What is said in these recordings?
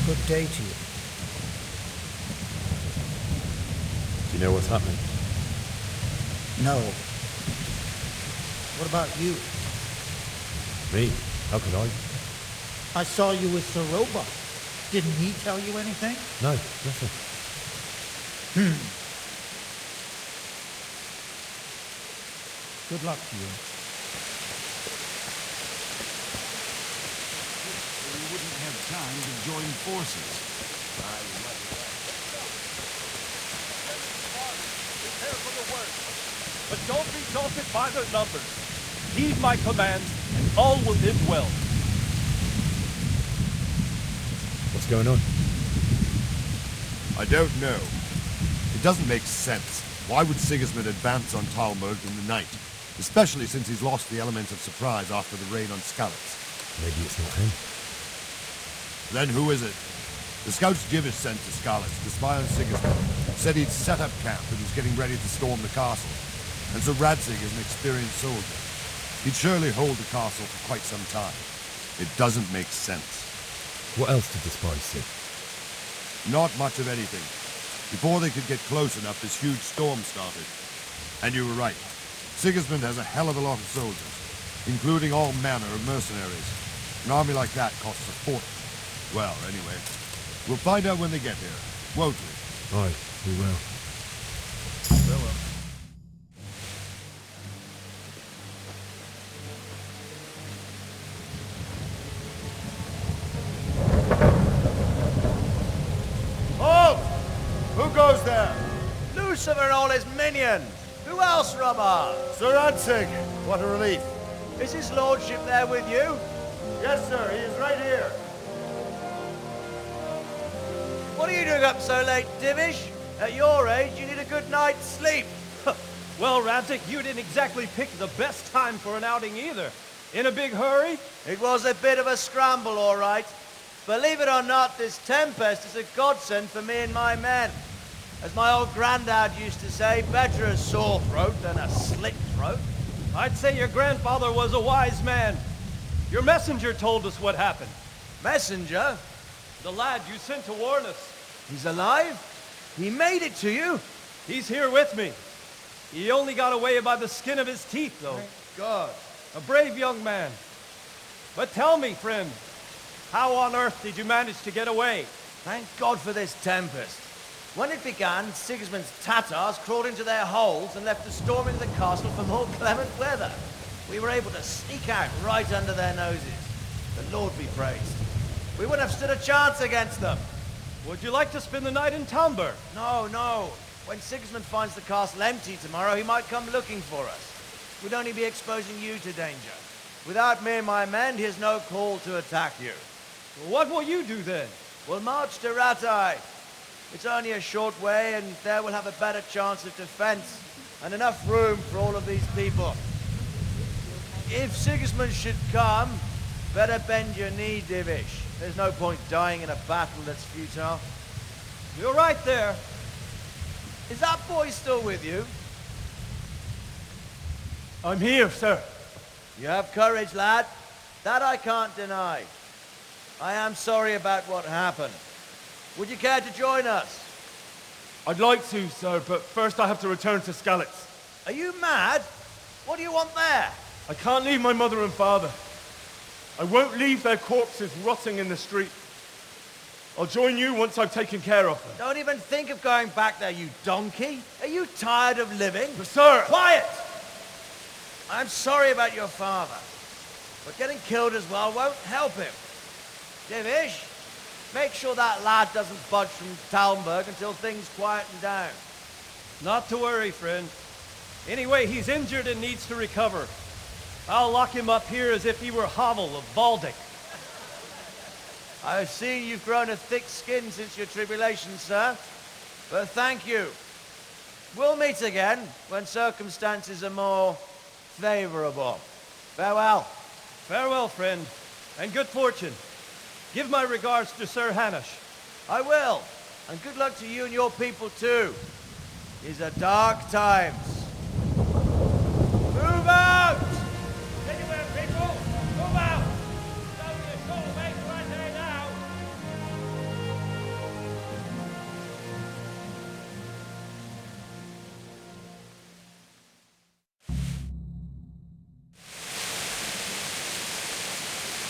Good day to you. Do you know what's happening? No. What about you? Me? How could I? I saw you with Sir Robot. Didn't he tell you anything? No, nothing. Good luck to you. We wouldn't have time to join forces. Prepare for the worst. But don't be daunted by their numbers. Heed my commands, and all will end well. What's going on? I don't know. It doesn't make sense. Why would Sigismund advance on Talmberg in the night? Especially since he's lost the element of surprise after the raid on Skalitz. Maybe it's not him. Then who is it? The scouts Jivish sent to Skalitz to spy on Sigismund said he'd set up camp and was getting ready to storm the castle. And so Radzig is an experienced soldier. He'd surely hold the castle for quite some time. It doesn't make sense. What else did the spies see? Not much of anything. Before they could get close enough, this huge storm started. And you were right. Sigismund has a hell of a lot of soldiers, including all manner of mercenaries. An army like that costs a fortune. Well, anyway, we'll find out when they get here, won't we? Aye, we will. Farewell. Halt! Who goes there? Lucifer and all his minions. Who else, Robert? Sir Radzig. What a relief. Is his lordship there with you? Yes, sir. He is right here. What are you doing up so late, Divish? At your age, you need a good night's sleep. Well, Radzig, you didn't exactly pick the best time for an outing either. In a big hurry? It was a bit of a scramble, all right. Believe it or not, this tempest is a godsend for me and my men. As my old granddad used to say, better a sore throat than a slit throat. I'd say your grandfather was a wise man. Your messenger told us what happened. Messenger? The lad you sent to warn us. He's alive? He made it to you? He's here with me. He only got away by the skin of his teeth, though. Thank God. A brave young man. But tell me, friend, how on earth did you manage to get away? Thank God for this tempest. When it began, Sigismund's Tatars crawled into their holes and left us storming the castle for more clement weather. We were able to sneak out right under their noses. The Lord be praised. We wouldn't have stood a chance against them. Would you like to spend the night in Talmberg? No, no. When Sigismund finds the castle empty tomorrow, he might come looking for us. We'd only be exposing you to danger. Without me and my men, he has no call to attack you. Well, what will you do then? We'll march to Ratai. It's only a short way, and there we'll have a better chance of defense and enough room for all of these people. If Sigismund should come, better bend your knee, Divish. There's no point dying in a battle that's futile. You're right there. Is that boy still with you? I'm here, sir. You have courage, lad. That I can't deny. I am sorry about what happened. Would you care to join us? I'd like to, sir, but first I have to return to Skalitz. Are you mad? What do you want there? I can't leave my mother and father. I won't leave their corpses rotting in the street. I'll join you once I've taken care of them. Don't even think of going back there, you donkey. Are you tired of living? But sir... Quiet! I'm sorry about your father, but getting killed as well won't help him. Divish, make sure that lad doesn't budge from Talmberg until things quieten down. Not to worry, friend. Anyway, he's injured and needs to recover. I'll lock him up here as if he were Havel of Baldic. I've seen you've grown a thick skin since your tribulation, sir. But thank you. We'll meet again when circumstances are more favorable. Farewell. Farewell, friend, and good fortune. Give my regards to Sir Hanush. I will. And good luck to you and your people, too. These are dark times. Move out! Anywhere, people! Move out! Don't be a troublemaker right there now!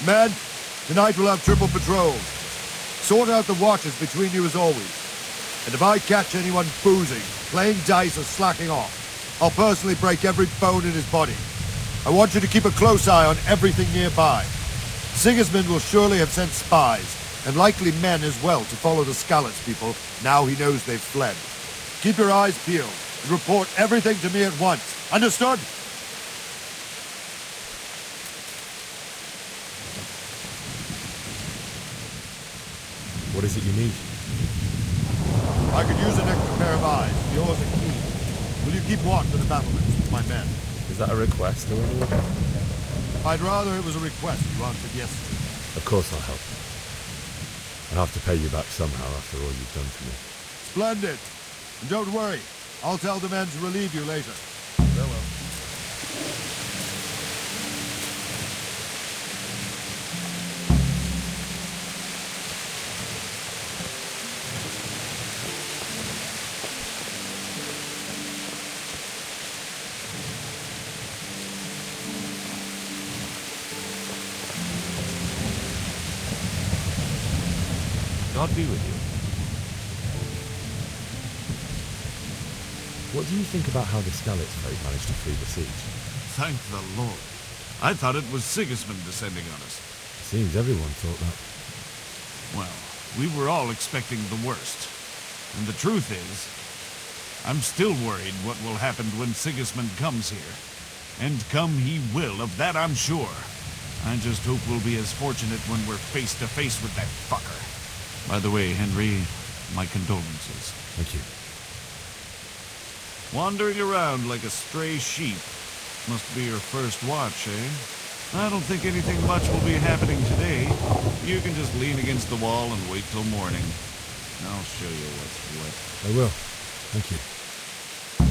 Men, tonight we'll have triple patrols. Sort out the watches between you as always. And if I catch anyone boozing, playing dice or slacking off, I'll personally break every bone in his body. I want you to keep a close eye on everything nearby. Sigismund will surely have sent spies, and likely men as well, to follow the Skalitz people now he knows they've fled. Keep your eyes peeled and report everything to me at once. Understood? What is it you need? I could use an extra pair of eyes. Yours are keen. Will you keep watch for the battlements with my men? Is that a request or an order? I'd rather it was a request you answered yes to. Of course I'll help. I'll have to pay you back somehow after all you've done for me. Splendid. And don't worry. I'll tell the men to relieve you later. Farewell. God be with you. What do you think about how the Skalitz folk managed to flee the siege? Thank the Lord. I thought it was Sigismund descending on us. Seems everyone thought that. Well, we were all expecting the worst. And the truth is, I'm still worried what will happen when Sigismund comes here. And come he will, of that I'm sure. I just hope we'll be as fortunate when we're face to face with that fucker. By the way, Henry, my condolences. Thank you. Wandering around like a stray sheep. Must be your first watch, eh? I don't think anything much will be happening today. You can just lean against the wall and wait till morning. I'll show you what's what. I will. Thank you.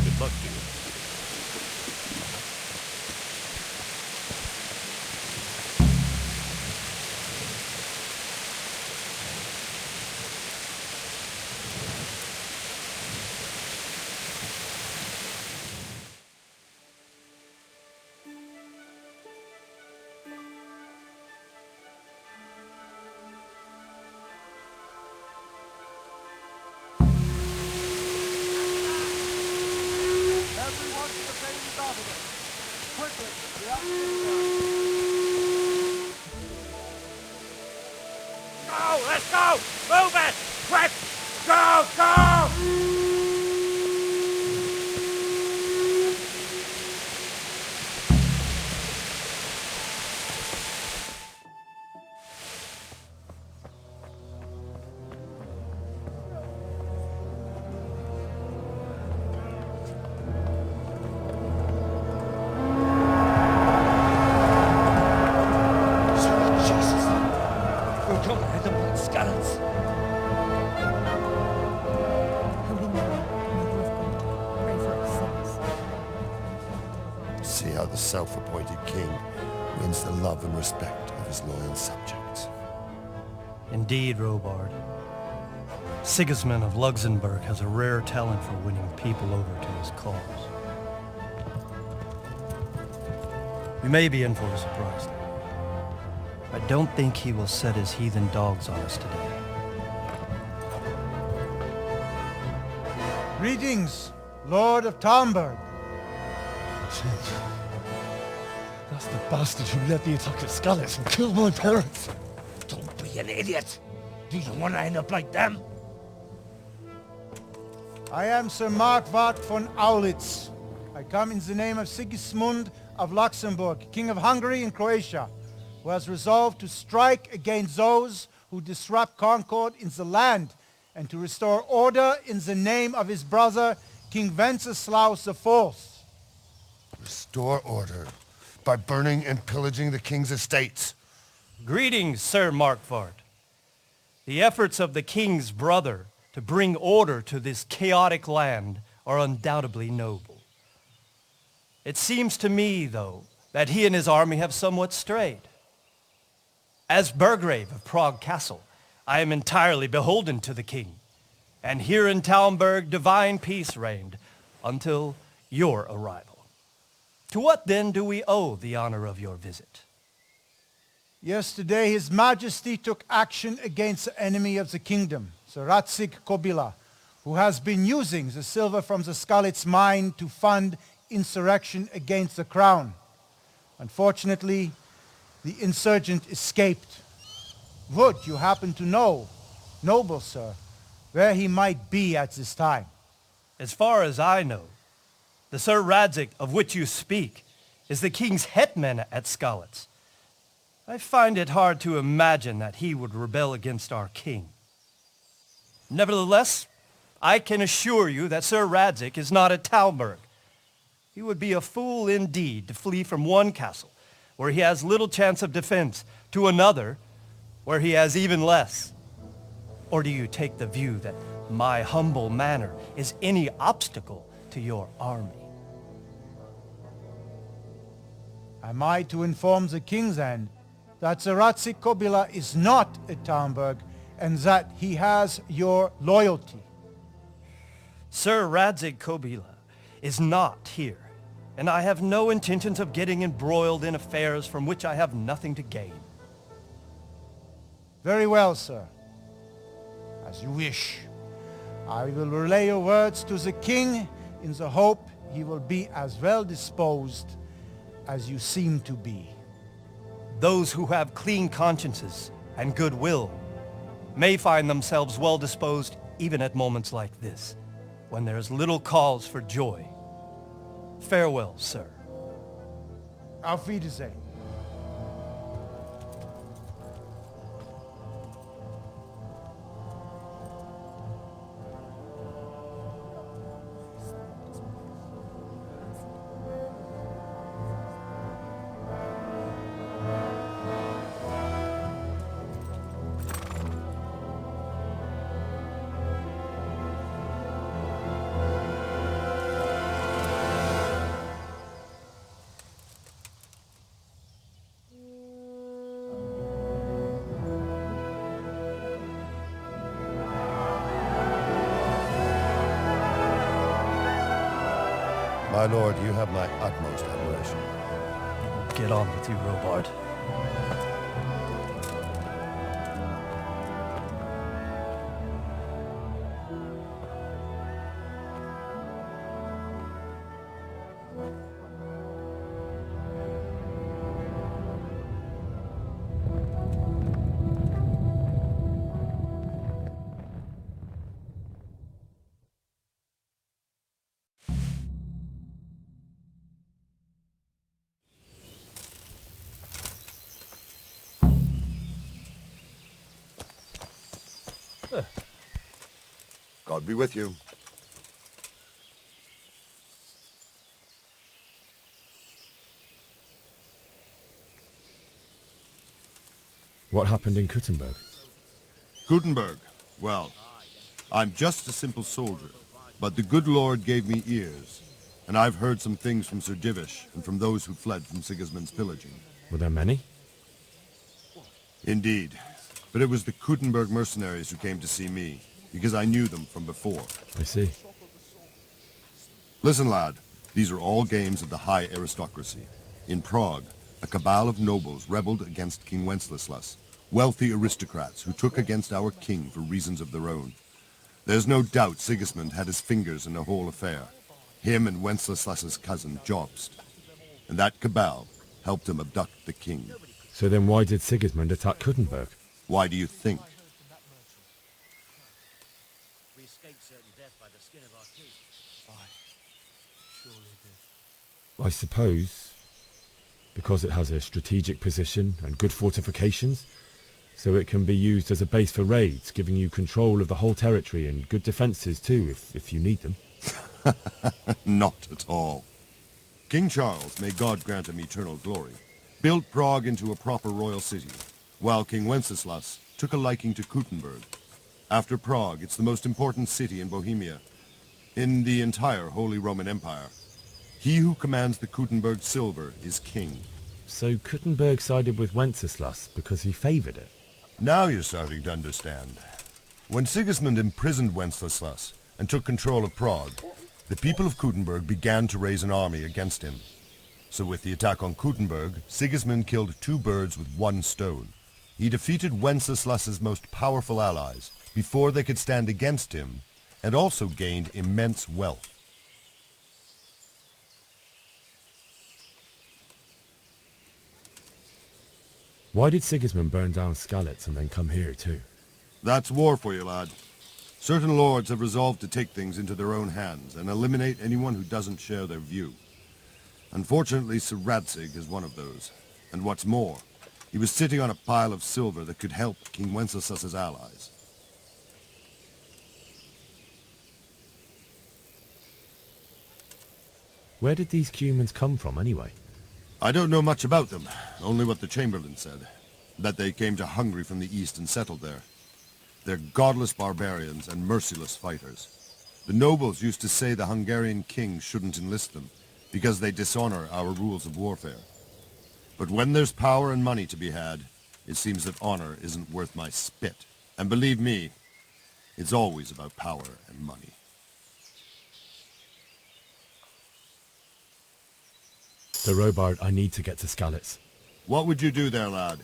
Good luck to you. Everyone to the main battlement. Quickly, the Go! Let's go! Move it! Quick! Go! Go! We're coming at them like Skalitz. Holy Mary, Mother of God, pray for us sinners. See how the self-appointed king wins the love and respect of his loyal subjects. Indeed, Robard. Sigismund of Luxembourg has a rare talent for winning people over to his cause. We may be in for a surprise, though. I don't think he will set his heathen dogs on us today. Greetings, Lord of Talmberg. That's the bastard who led the attack at Skalitz and killed my parents. Don't be an idiot. Do you want to end up like them? I am Sir Markwart von Aulitz. I come in the name of Sigismund of Luxembourg, King of Hungary and Croatia, who has resolved to strike against those who disrupt concord in the land and to restore order in the name of his brother, King Wenceslaus IV. Restore order by burning and pillaging the king's estates. Greetings, Sir Markwart. The efforts of the king's brother to bring order to this chaotic land are undoubtedly noble. It seems to me, though, that he and his army have somewhat strayed. As Burgrave of Prague Castle, I am entirely beholden to the king, and here in Talmberg divine peace reigned until your arrival. To what then do we owe the honor of your visit? Yesterday, His Majesty took action against the enemy of the kingdom, the Ratsig Kobila, who has been using the silver from the Skalitz mine to fund insurrection against the crown. Unfortunately, the insurgent escaped. Would you happen to know, noble sir, where he might be at this time? As far as I know, the Sir Radzik of which you speak is the king's hetman at Skalitz. I find it hard to imagine that he would rebel against our king. Nevertheless, I can assure you that Sir Radzik is not at Talmberg. He would be a fool indeed to flee from one castle, where he has little chance of defense, to another, where he has even less. Or do you take the view that my humble manner is any obstacle to your army? Am I to inform the king then that the Ratsik Kobila is not at Talmberg and that he has your loyalty? Sir Radzik Kobila is not here, and I have no intentions of getting embroiled in affairs from which I have nothing to gain. Very well, sir. As you wish. I will relay your words to the king in the hope he will be as well disposed as you seem to be. Those who have clean consciences and goodwill may find themselves well disposed even at moments like this, when there is little cause for joy. Farewell, sir. Auf Wiedersehen. My lord, you have my utmost admiration. Get on with you, Robard. God be with you. What happened in Kuttenberg? Gutenberg. Well, I'm just a simple soldier, but the good Lord gave me ears, and I've heard some things from Sir Divish and from those who fled from Sigismund's pillaging. Were there many? Indeed, but it was the Kuttenberg mercenaries who came to see me, because I knew them from before. I see. Listen, lad, these are all games of the high aristocracy. In Prague, a cabal of nobles rebelled against King Wenceslas, wealthy aristocrats who took against our king for reasons of their own. There's no doubt Sigismund had his fingers in the whole affair. Him and Wenceslas's cousin, Jobst. And that cabal helped him abduct the king. So then why did Sigismund attack Kuttenberg? Why do you think? We escaped certain death by the skin of our teeth. I suppose because it has a strategic position and good fortifications, so it can be used as a base for raids, giving you control of the whole territory and good defenses too, if you need them. Not at all. King Charles, may God grant him eternal glory, built Prague into a proper royal city, while King Wenceslas took a liking to Kuttenberg. After Prague, it's the most important city in Bohemia, in the entire Holy Roman Empire. He who commands the Kuttenberg silver is king. So Kuttenberg sided with Wenceslas because he favored it? Now you're starting to understand. When Sigismund imprisoned Wenceslas and took control of Prague, the people of Kuttenberg began to raise an army against him. So with the attack on Kuttenberg, Sigismund killed 2 birds with 1 stone. He defeated Wenceslas's most powerful allies before they could stand against him, and also gained immense wealth. Why did Sigismund burn down Skalitz and then come here too? That's war for you, lad. Certain lords have resolved to take things into their own hands and eliminate anyone who doesn't share their view. Unfortunately, Sir Radzig is one of those. And what's more, he was sitting on a pile of silver that could help King Wenceslas's allies. Where did these humans come from anyway? I don't know much about them, only what the Chamberlain said. That they came to Hungary from the east and settled there. They're godless barbarians and merciless fighters. The nobles used to say the Hungarian king shouldn't enlist them, because they dishonor our rules of warfare. But when there's power and money to be had, it seems that honor isn't worth my spit. And believe me, it's always about power and money. Sir Robard, I need to get to Skalitz. What would you do there, lad?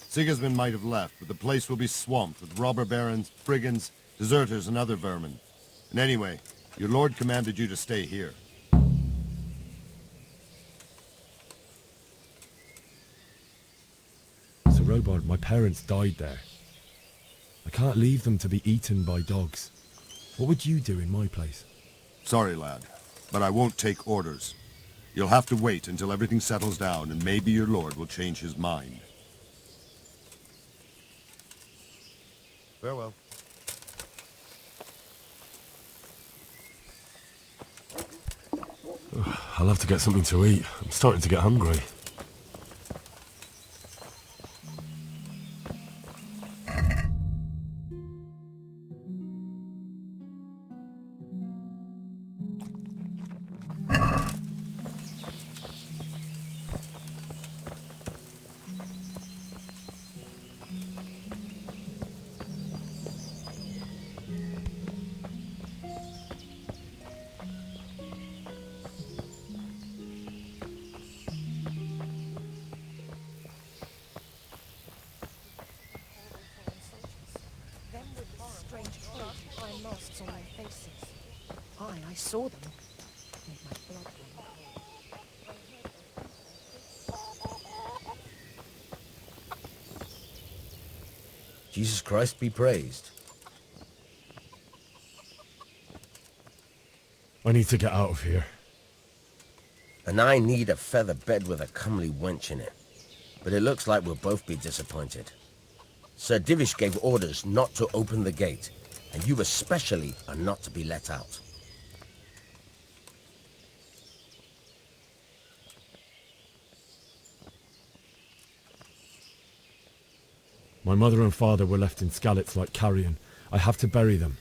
Sigismund might have left, but the place will be swamped with robber barons, brigands, deserters, and other vermin. And anyway, your lord commanded you to stay here. Sir Robard, my parents died there. I can't leave them to be eaten by dogs. What would you do in my place? Sorry, lad, but I won't take orders. You'll have to wait until everything settles down, and maybe your lord will change his mind. Farewell. I'll have to get something to eat. I'm starting to get hungry. Masks on their faces. I saw them. Made my blood run. Jesus Christ be praised. I need to get out of here. And I need a feather bed with a comely wench in it. But it looks like we'll both be disappointed. Sir Divish gave orders not to open the gate, and you especially are not to be let out. My mother and father were left in Skalitz like carrion. I have to bury them.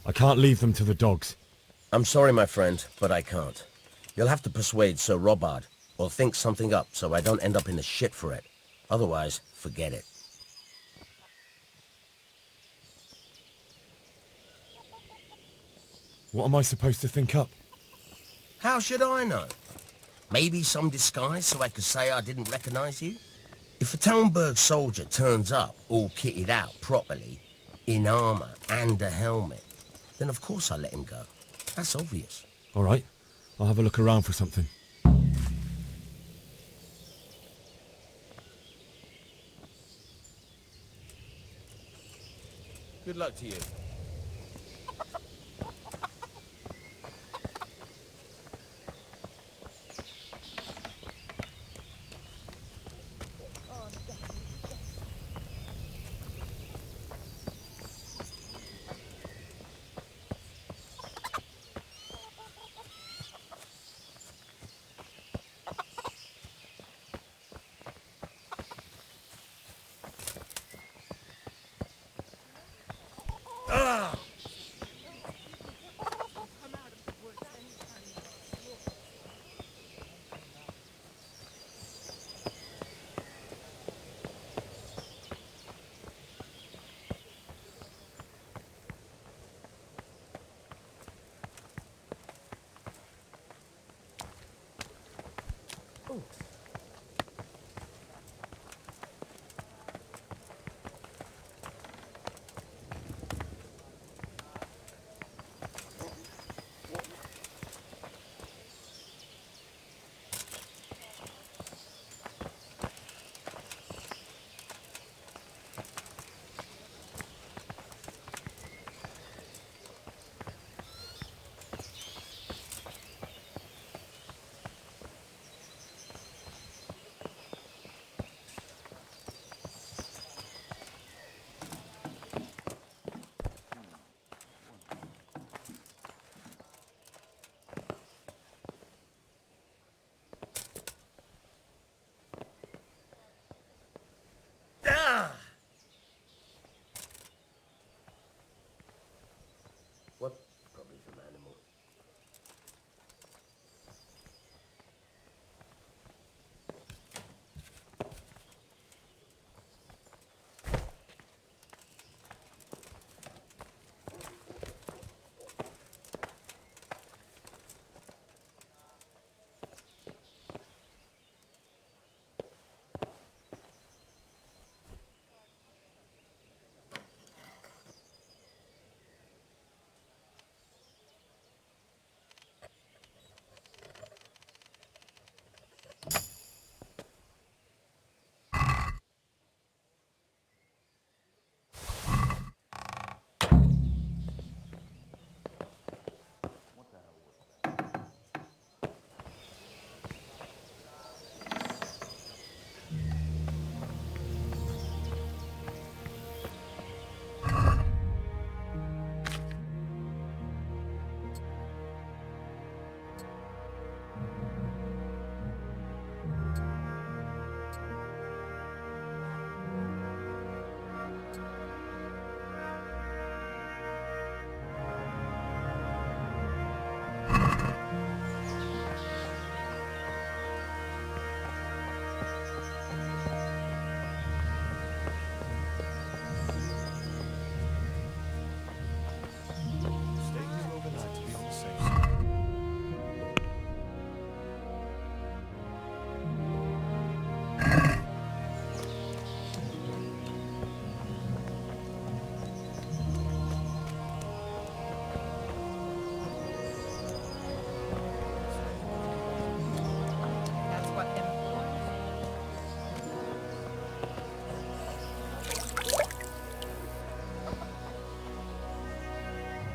I can't leave them to the dogs. I'm sorry, my friend, but I can't. You'll have to persuade Sir Robard, or think something up so I don't end up in the shit for it. Otherwise, forget it. What am I supposed to think up? How should I know? Maybe some disguise so I could say I didn't recognize you? If a Talmberg soldier turns up, all kitted out properly, in armor and a helmet, then of course I let him go. That's obvious. All right, I'll have a look around for something. Good luck to you.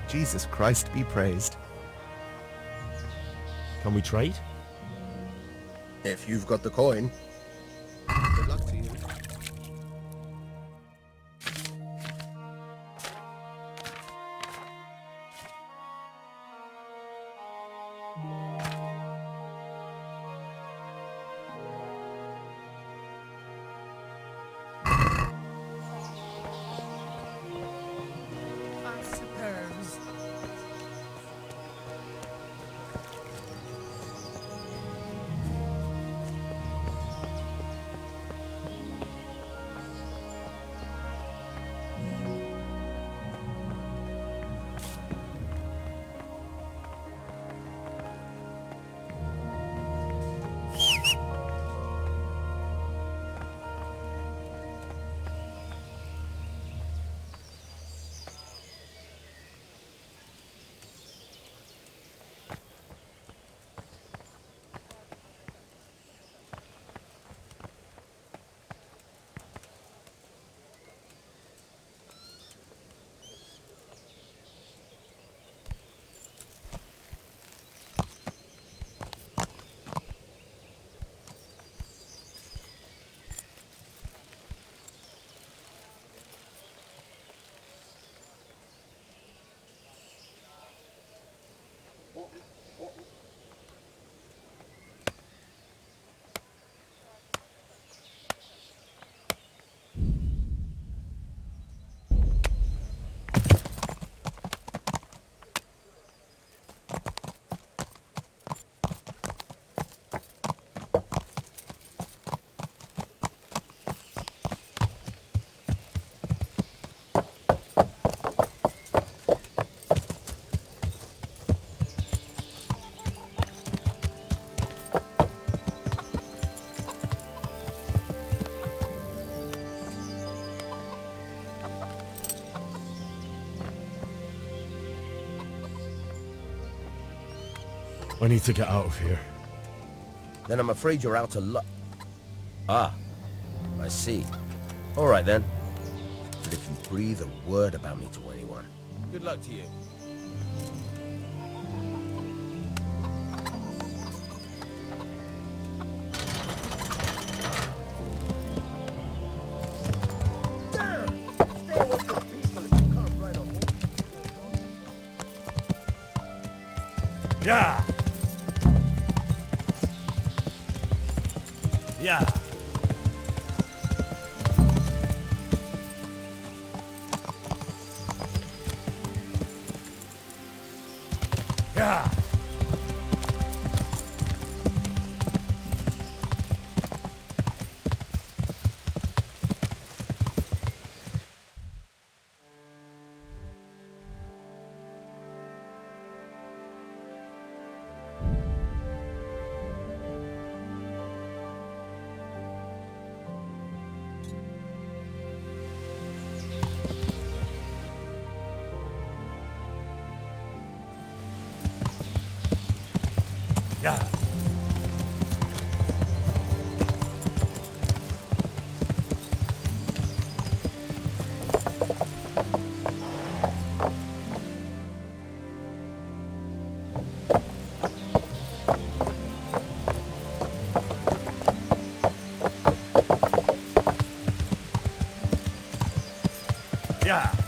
Jesus Christ be praised. Can we trade? If you've got the coin. Good luck to you. I suppose. I need to get out of here. Then I'm afraid you're out of luck. Ah, I see. All right then. But if you breathe a word about me to anyone, good luck to you. Yeah. Yeah. Yeah. Yeah. Yeah.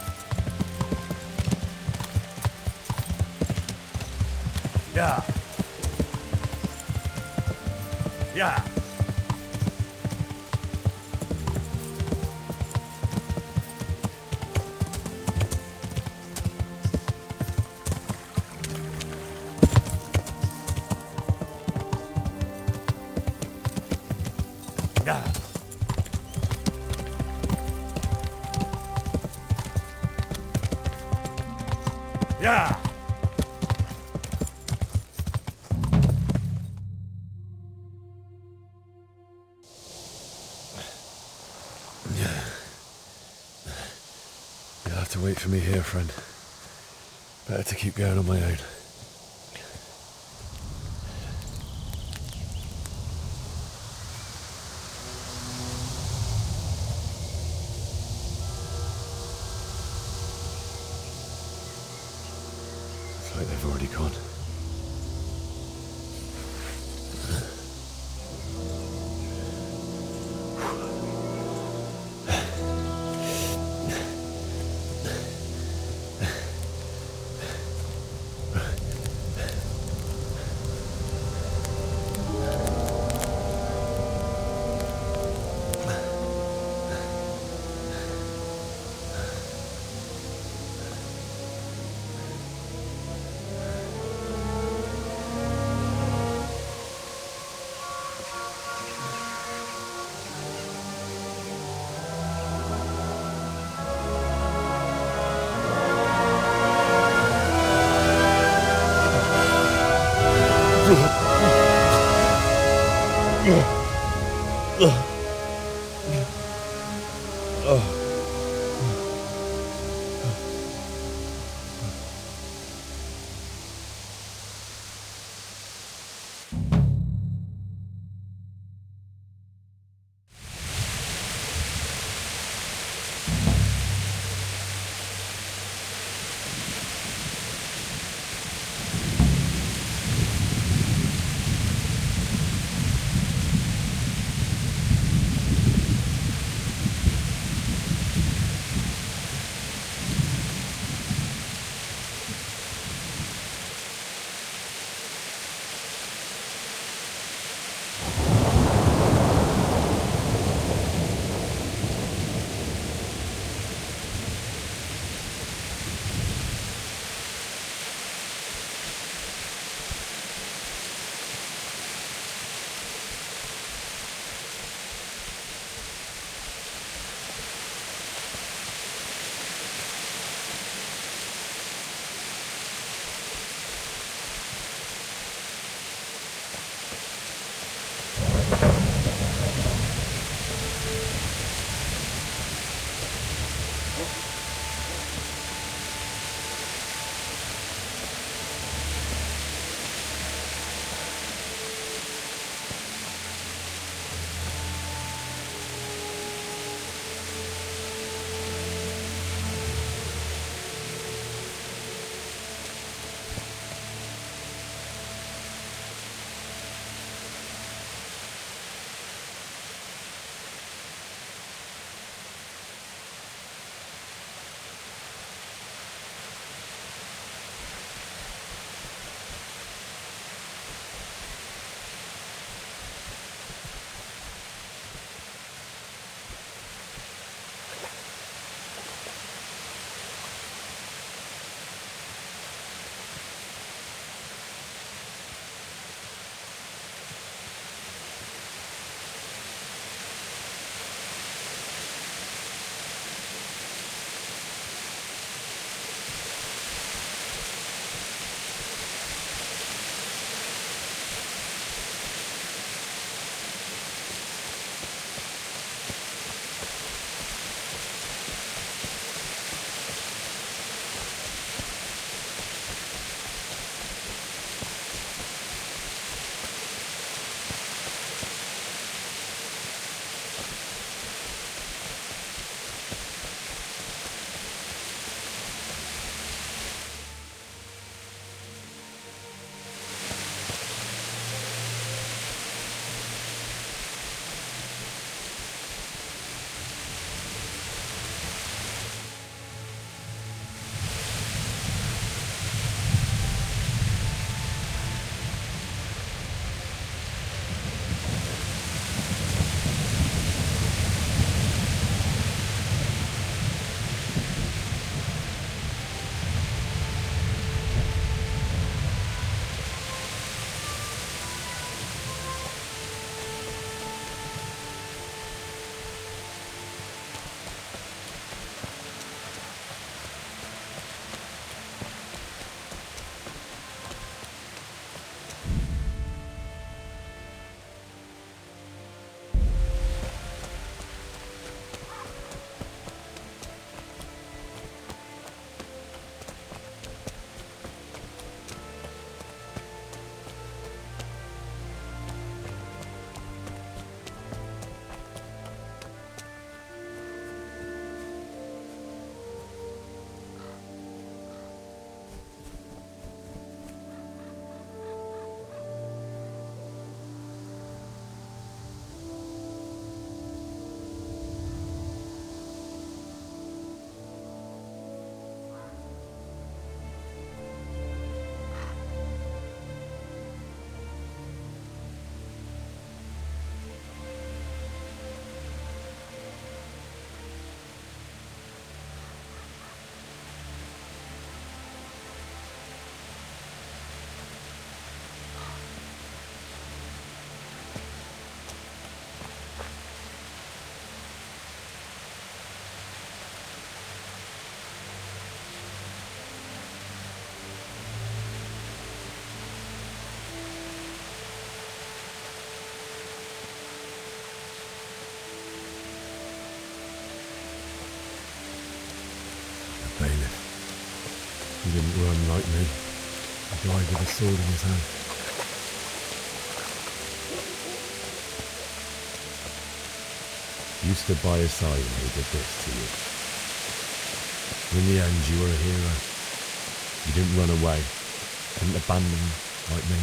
Yeah. Yeah. Yeah. Yeah. You'll have to wait for me here, friend. Better to keep going on my own. Looks like they've already gone. He didn't run like me. He died with a sword in his hand. You stood by his side and he did this to you. In the end, you were a hero. You didn't run away. Didn't abandon him like me.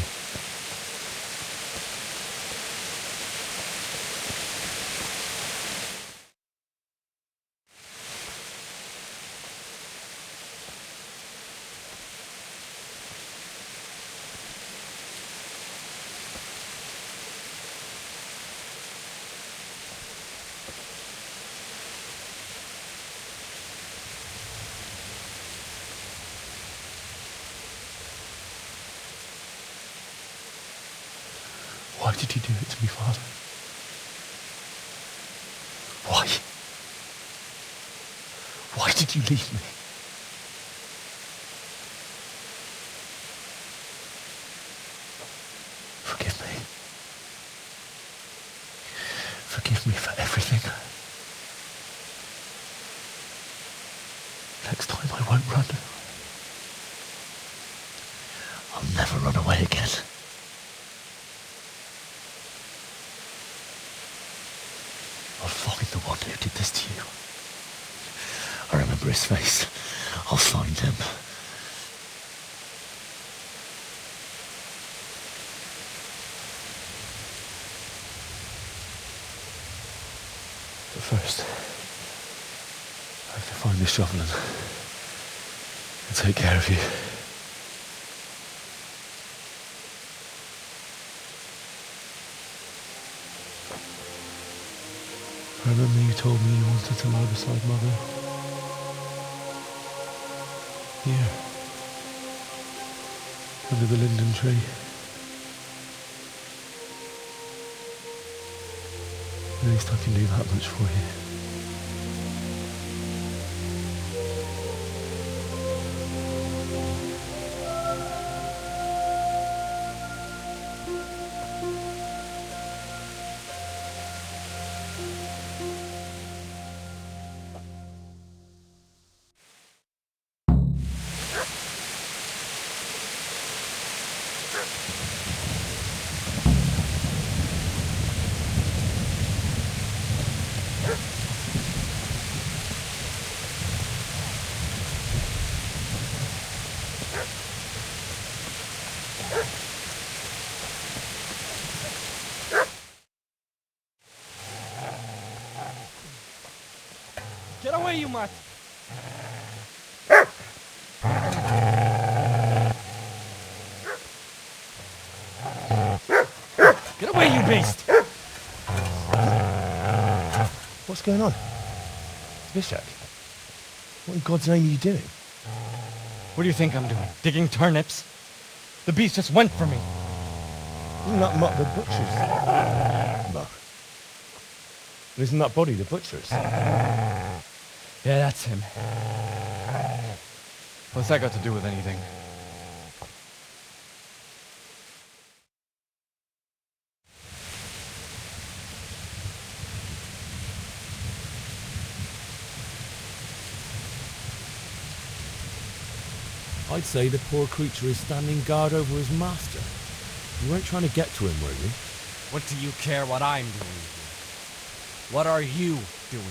Why did you do it to me, Father? Why? Why did you leave me? Forgive me. Forgive me for everything. Next time I won't run. I'll never run away again. I'll find the one who did this to you. I remember his face. I'll find him. But first, I have to find the shovel and take care of you. I remember you told me you wanted to lie beside Mother. Here. Under the linden tree. At least I can do that much for you. Get away, you mutt! Get away, you beast! What's going on? Bishak, what in God's name are you doing? What do you think I'm doing? Digging turnips? The beast just went for me. Isn't that Mutt the butcher's? Mutt. Isn't that body the butcher's? Yeah, that's him. What's that got to do with anything? I'd say the poor creature is standing guard over his master. You weren't trying to get to him, were you? What do you care what I'm doing here? What are you doing?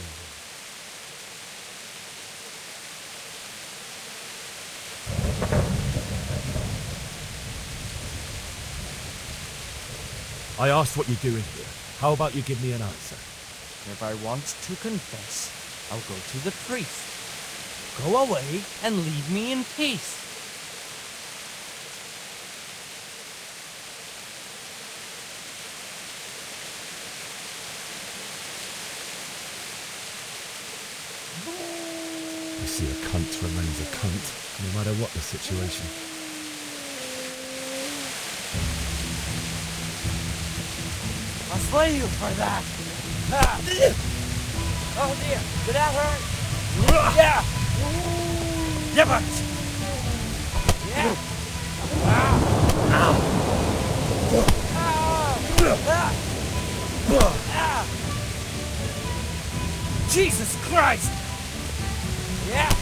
I asked what you're doing here. How about you give me an answer? If I want to confess, I'll go to the priest. Go away and leave me in peace. You see, a cunt remains a cunt, no matter what the situation. I'll slay you for that. Ah. Oh dear, did that hurt? Yeah. Yeah, but. Yeah. Jesus Christ! Yeah.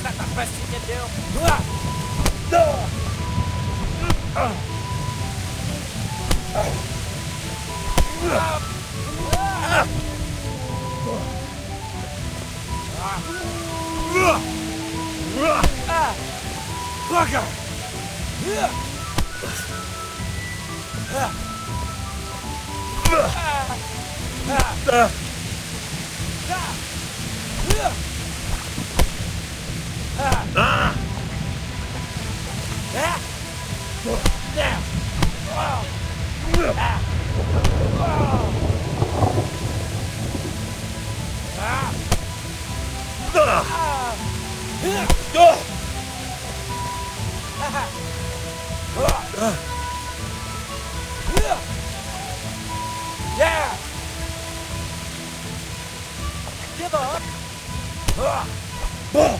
Is that the best you can do? Yeah! Give up! Well,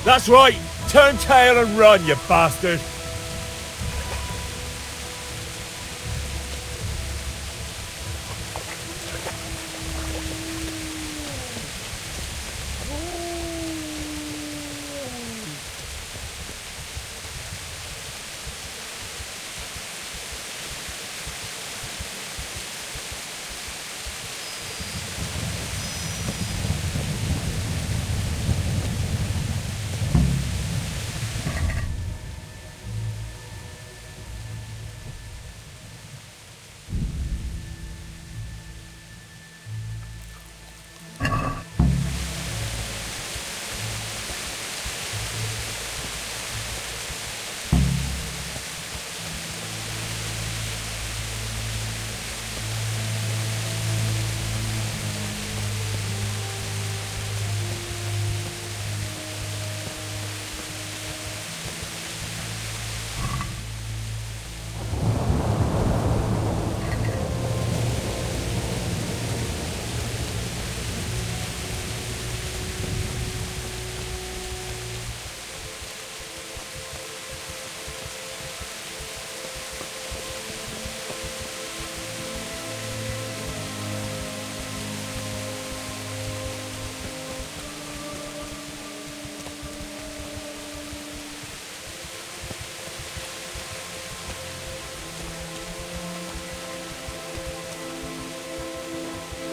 That's right! Turn tail and run, you bastard!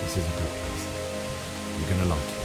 This is a good place. You're gonna like it.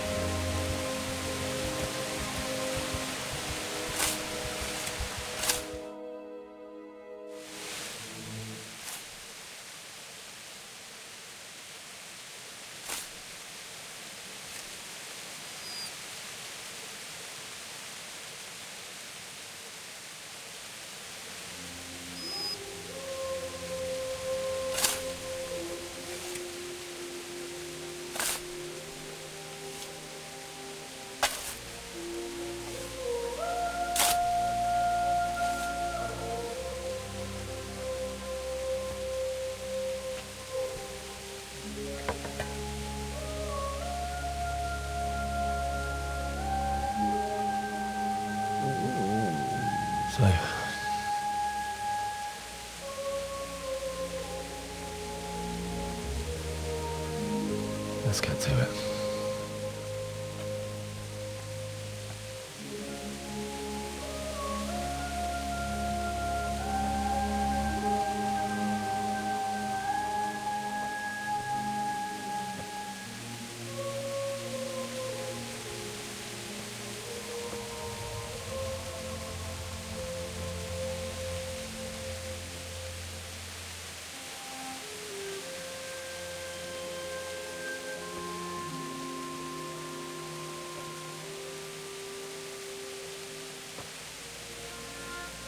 Let's get to it.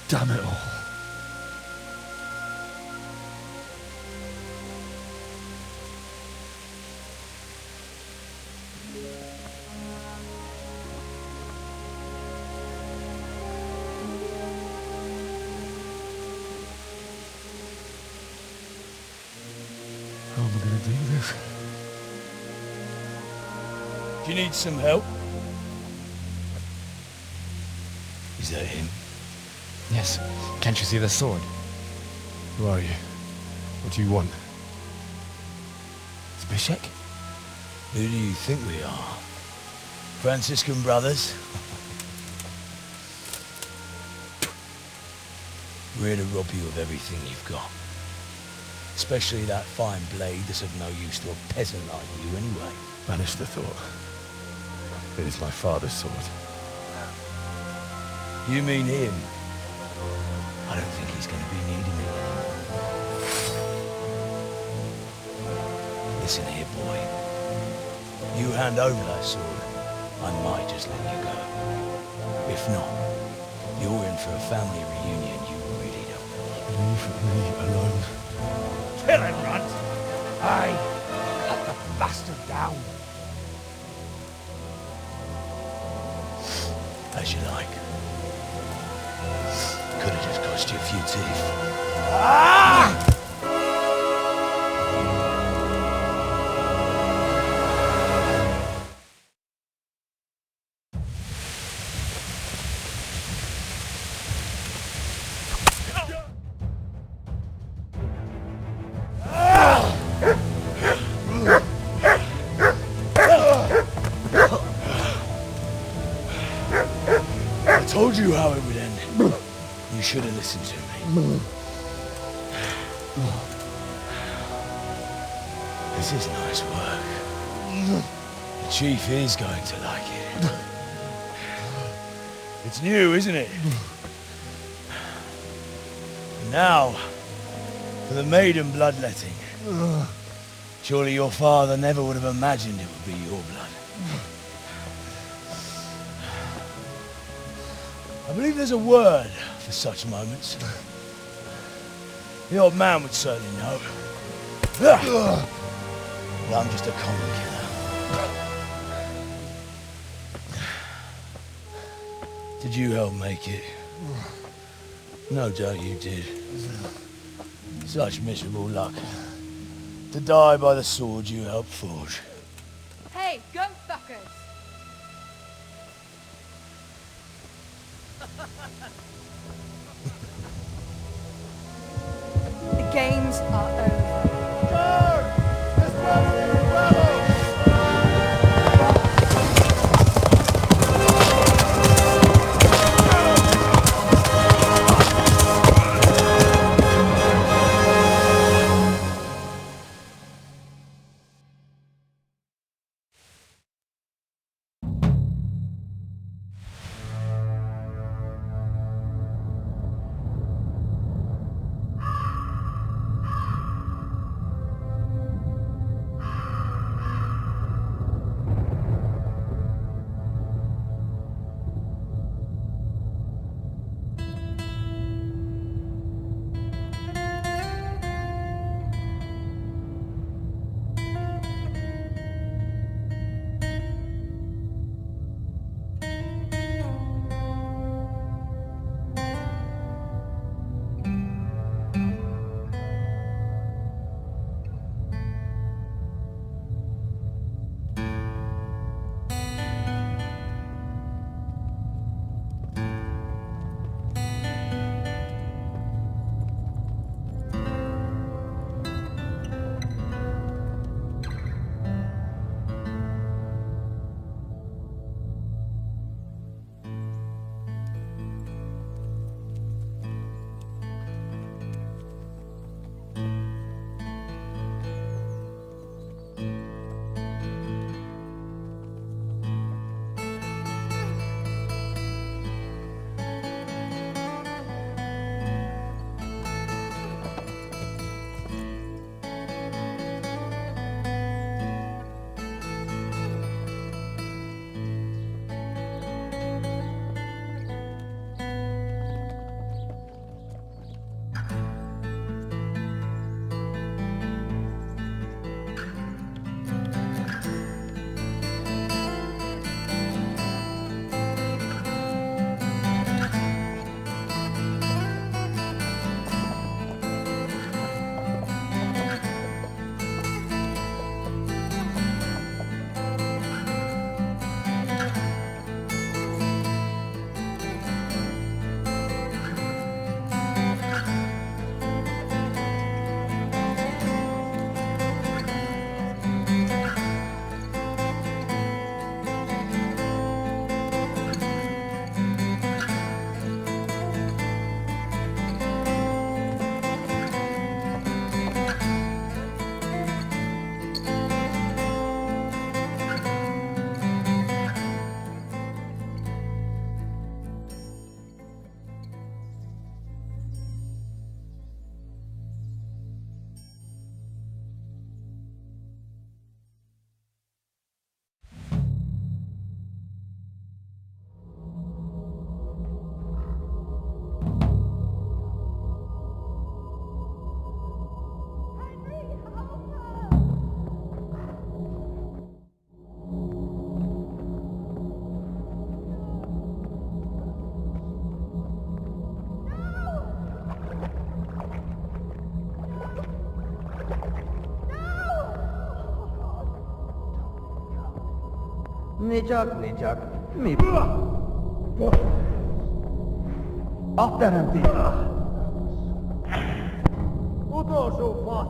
Damn it all. How am I going to do this? Do you need some help? Is that him? Yes. Can't you see the sword? Who are you? What do you want? Zbyszek? Who do you think we are? Franciscan brothers? We're here to rob you of everything you've got. Especially that fine blade that's of no use to a peasant like you anyway. Banish the thought. It is my father's sword. You mean him? I don't think he's going to be needing it. Listen here, boy. You hand over that sword, I might just let you go. If not, you're in for a family reunion you really don't want. Leave me alone. Kill him, Runt! Aye, cut the bastard down. As you like. Could have just cost you a few teeth. Ah! I told you how it would end. You should have listened to me. This is nice work. The chief is going to like it. It's new, isn't it? Now, for the maiden bloodletting. Surely your father never would have imagined it would be your blood. I believe there's a word for such moments. The old man would certainly know. Well, I'm just a common killer. Did you help make it? No doubt you did. Such miserable luck. To die by the sword you helped forge. Hey, go fuckers! The games are over. Nicak, mi? Aferin bir. Bu da şu pas.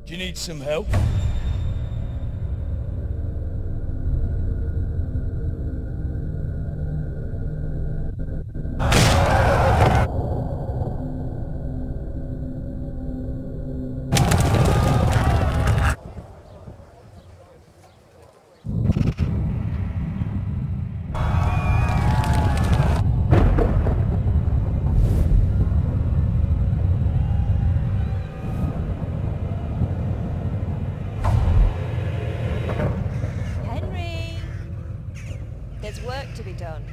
Do you need some help? Henry! There's work to be done.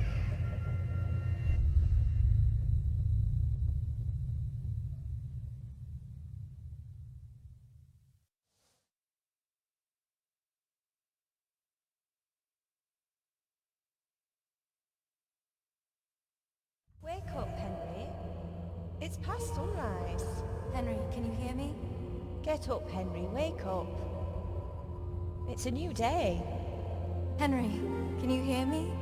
Wake up, Henry. It's past sunrise. Henry, can you hear me? Get up, Henry. Wake up. It's a new day. Henry, can you hear me?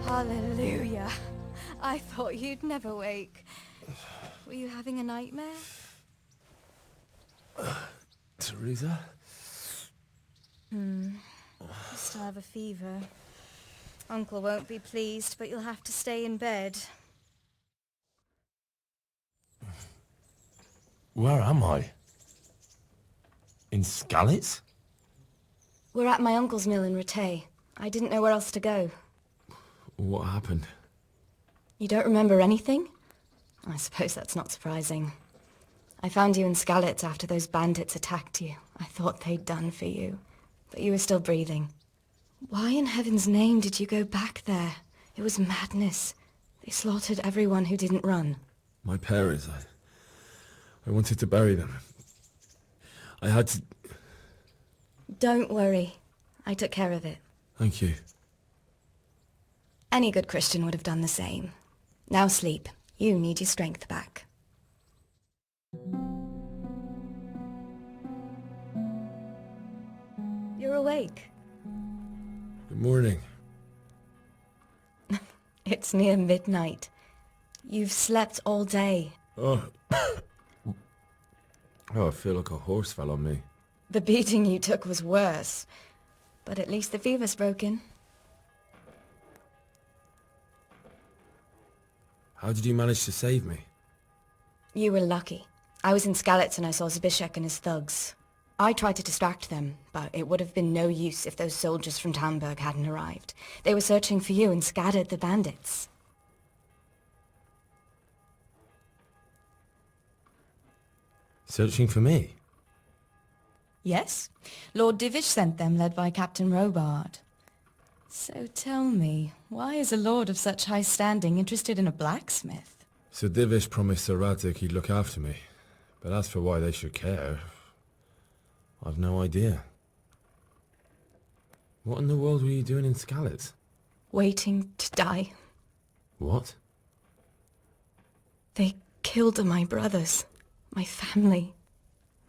Hallelujah. I thought you'd never wake. Were you having a nightmare? Teresa? You still have a fever. Uncle won't be pleased, but you'll have to stay in bed. Where am I? In Skalitz? We're at my uncle's mill in Rattay. I didn't know where else to go. What happened? You don't remember anything? I suppose that's not surprising. I found you in Skalitz after those bandits attacked you. I thought they'd done for you, but you were still breathing. Why in heaven's name did you go back there? It was madness. They slaughtered everyone who didn't run. My parents, I wanted to bury them. I had to... Don't worry. I took care of it. Thank you. Any good Christian would have done the same. Now sleep. You need your strength back. You're awake. Good morning. It's near midnight. You've slept all day. Oh. Oh, I feel like a horse fell on me. The beating you took was worse. But at least the fever's broken. How did you manage to save me? You were lucky. I was in Skalitz and I saw Zbyszek and his thugs. I tried to distract them, but it would have been no use if those soldiers from Talmberg hadn't arrived. They were searching for you and scattered the bandits. Searching for me? Yes. Lord Divish sent them, led by Captain Robard. So tell me, why is a lord of such high standing interested in a blacksmith? Sir Divish promised Sir Radek he'd look after me. But as for why they should care, I've no idea. What in the world were you doing in Skalitz? Waiting to die. What? They killed my brothers, my family,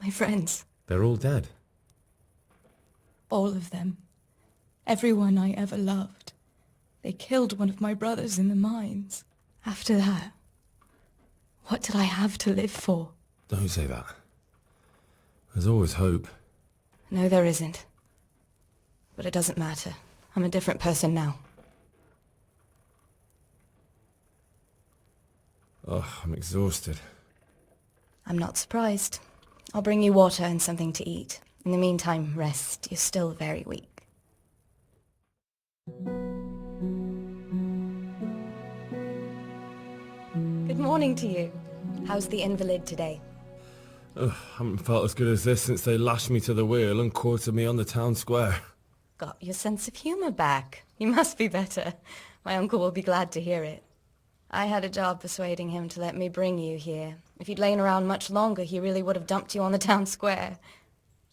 my friends. They're all dead. All of them. Everyone I ever loved. They killed one of my brothers in the mines. After that, what did I have to live for? Don't say that. There's always hope. No, there isn't. But it doesn't matter. I'm a different person now. Oh, I'm exhausted. I'm not surprised. I'll bring you water and something to eat. In the meantime, rest. You're still very weak. Good morning to you. How's the invalid today? Ugh, haven't felt as good as this since they lashed me to the wheel and quartered me on the town square. Got your sense of humor back. You must be better. My uncle will be glad to hear it. I had a job persuading him to let me bring you here. If you'd lain around much longer, he really would have dumped you on the town square.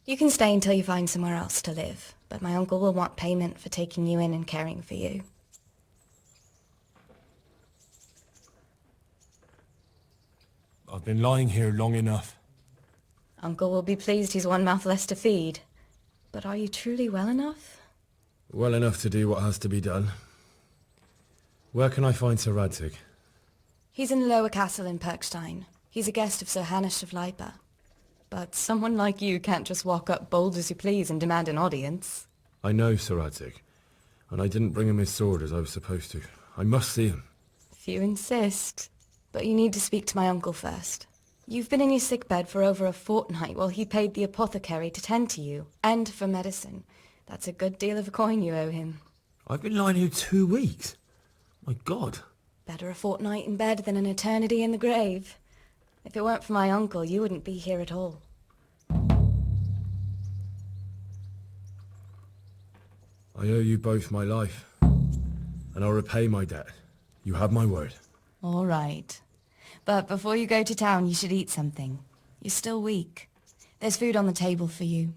You can stay until you find somewhere else to live, but my uncle will want payment for taking you in and caring for you. I've been lying here long enough. Uncle will be pleased he's one mouth less to feed. But are you truly well enough? Well enough to do what has to be done. Where can I find Sir Radzig? He's in the lower castle in Perkstein. He's a guest of Sir Hanush of Leipa. But someone like you can't just walk up bold as you please and demand an audience. I know Sir Radzig, and I didn't bring him his sword as I was supposed to. I must see him. If you insist. But you need to speak to my uncle first. You've been in your sickbed for over a fortnight while he paid the apothecary to tend to you, and for medicine. That's a good deal of a coin you owe him. I've been lying here 2 weeks. My God. Better a fortnight in bed than an eternity in the grave. If it weren't for my uncle, you wouldn't be here at all. I owe you both my life, and I'll repay my debt. You have my word. All right. But before you go to town, you should eat something. You're still weak. There's food on the table for you.